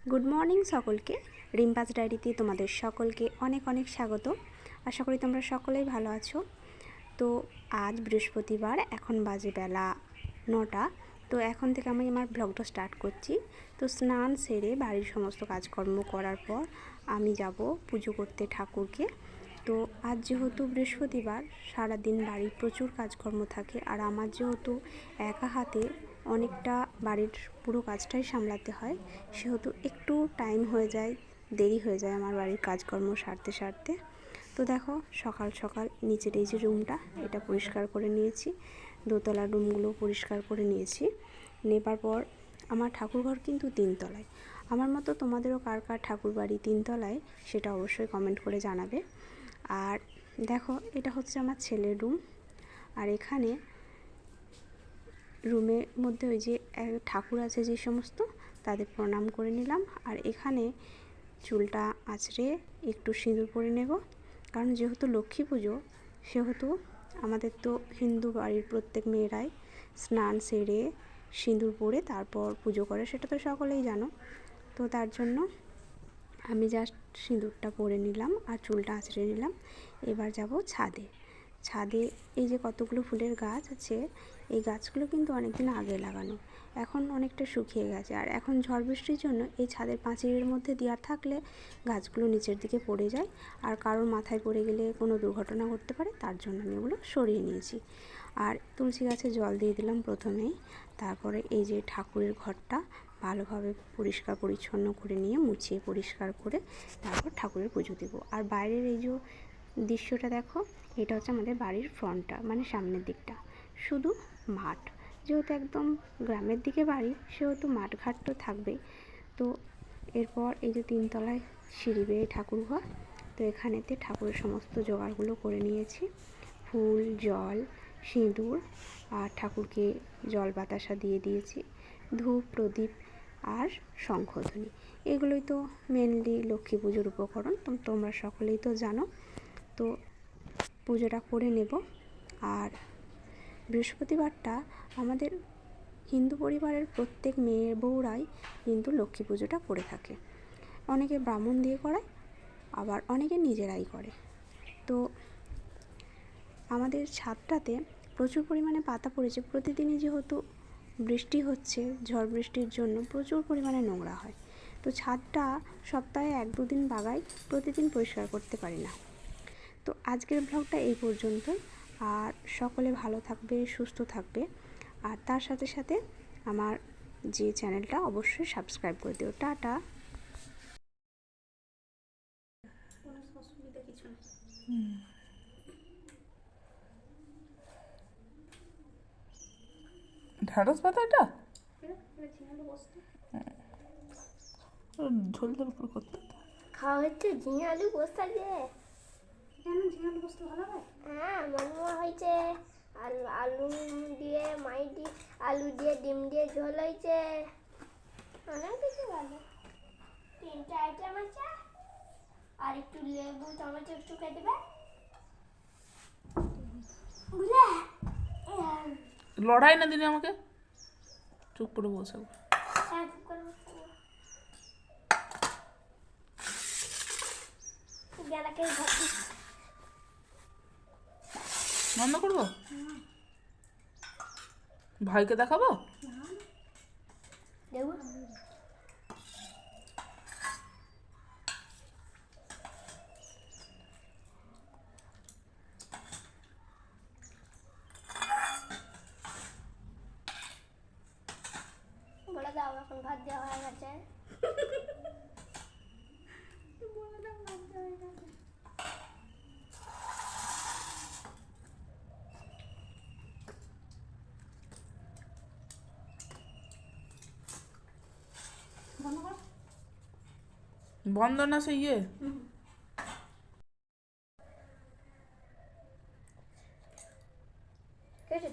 Good morning সকলকে। রিম্পাস ডায়েরিতে তোমাদের সকলকে অনেক অনেক স্বাগত। আশা করি তোমরা সকলেই ভালো আছো। তো আজ বৃহস্পতিবার, এখন বাজে বেলা 9টা। তো এখন থেকে আমি আমার ব্লগটা স্টার্ট করছি। তো স্নান সেরে বাড়ির সমস্ত কাজকর্ম করার পর আমি যাব পুজো করতে ঠাকুরকে। তো আজ যেহেতু বৃহস্পতিবার, সারাদিন বাড়ির প্রচুর কাজকর্ম থাকে, আর আমার যেহেতু একা হাতে অনেকটা বাড়ির পুরো কাজটাই সামলাতে হয়, সেহেতু একটু টাইম হয়ে যায়, দেরি হয়ে যায় আমার বাড়ির কাজকর্ম সারতে সারতে। তো দেখো, সকাল সকাল নিচের এই যে রুমটা, এটা পরিষ্কার করে নিয়েছি। দোতলার রুমগুলো পরিষ্কার করে নিয়েছি। নেবার পর আমার ঠাকুরঘর কিন্তু 3তলায়। আমার মতো তোমাদেরও কার কার ঠাকুর বাড়ি 3তলায়, সেটা অবশ্যই কমেন্ট করে জানাবে। আর দেখো, এটা হচ্ছে আমার ছেলের রুম। আর এখানে রুমের মধ্যে ওই যে ঠাকুর আছে যে সমস্ত, তাদের প্রণাম করে নিলাম। আর এখানে চুলটা আঁচড়ে একটু সিঁদুর পরে নেব, কারণ যেহেতু লক্ষ্মী পুজো, সেহেতু আমাদের তো হিন্দু বাড়ির প্রত্যেক মেয়েরাই স্নান সেরে সিঁদুর পরে তারপর পুজো করে, সেটা তো সকলেই জানো। তো তার জন্য আমি জাস্ট সিঁদুরটা পরে নিলাম আর চুলটা আঁচড়ে নিলাম। এবার যাব ছাদে। ছাদে এই যে কতগুলো ফুলের গাছ আছে, এই গাছগুলো কিন্তু অনেকদিন আগে লাগানো, এখন অনেকটা শুকিয়ে গেছে। আর এখন ঝড় বৃষ্টির জন্য এই ছাদের পাঁচিলের মধ্যে দেওয়ার থাকলে গাছগুলো নিচের দিকে পড়ে যায়, আর কারোর মাথায় পড়ে গেলে কোনো দুর্ঘটনা ঘটতে পারে, তার জন্য আমি ওগুলো সরিয়ে নিয়েছি। আর তুলসী গাছে জল দিয়ে দিলাম প্রথমেই। তারপরে এই যে ঠাকুরের ঘরটা ভালোভাবে পরিষ্কার পরিচ্ছন্ন করে নিয়ে মুছিয়ে পরিষ্কার করে তারপর ঠাকুরের পুজো দেবো। আর বাইরের এই যে দৃশ্যটা দেখো, এটা হচ্ছে আমাদের বাড়ির ফ্রন্টটা, মানে সামনের দিকটা শুধু মাঠ। যেহেতু একদম গ্রামের দিকে বাড়ি, সেহেতু মাঠঘাট তো থাকবেই। তো এরপর এই যে 3তলায় সিঁড়ি বেয়ে ঠাকুর ঘর। তো এখানেতে ঠাকুরের সমস্ত জোগাড়গুলো করে নিয়েছি, ফুল, জল, সিঁদুর, আর ঠাকুরকে জল বাতাসা দিয়ে দিয়েছি, ধূপ, প্রদীপ আর শঙ্খধ্বনি। এগুলোই তো মেনলি লক্ষ্মী পুজোর উপকরণ, তোমরা সকলেই তো জানো। তো পুজোটা করে নেব। আর বৃহস্পতিবারটা আমাদের হিন্দু পরিবারের প্রত্যেক মেয়ের বউরাই কিন্তু লক্ষ্মী পুজোটা করে থাকে। অনেকে ব্রাহ্মণ দিয়ে করায়, আবার অনেকে নিজেরাই করে। তো আমাদের ছাদটাতে প্রচুর পরিমাণে পাতা পড়েছে। প্রতিদিনই যেহেতু বৃষ্টি হচ্ছে, ঝড় বৃষ্টির জন্য প্রচুর পরিমাণে নোংরা হয়। তো ছাদটা সপ্তাহে 1-2 দিন বাগাই, প্রতিদিন পরিষ্কার করতে পারি না। তো আজকের ব্লগটা এই পর্যন্তই। আর সকলে ভালো থাকবে, সুস্থ থাকবে। আর তার সাথে সাথে আমার যে চ্যানেলটা অবশ্যই সাবস্ক্রাইব করে দিও। টাটা। অসুবিধা কিছু নেই। ঢ্যাঁড়স পাতা এটা ঝোল ঝোল করে করতে খাওয়া হচ্ছে ঝিঙে আলু পোস্তা দিয়ে। কেন ঝিঙে আলু পোস্ত ভালো হয়? হ্যাঁ, মনে হয়েছে আলু আলু দিয়ে আলু দিয়ে ডিম দিয়ে ঝোল হয়েছে, অনেক কিছু ভালো। 3টে আইটেম আছে, আর একটু লেবু টমেটো একটু কেটে দেবে। লড়াই না দিনে আমাকে চুপ করে বসে বন্ধ করবো, ভাইকে দেখাবো। দেবো বলে দাও, এখন ভাত দেওয়া হয়ে গেছে। বন্ধ না সে ইয়ে কেটে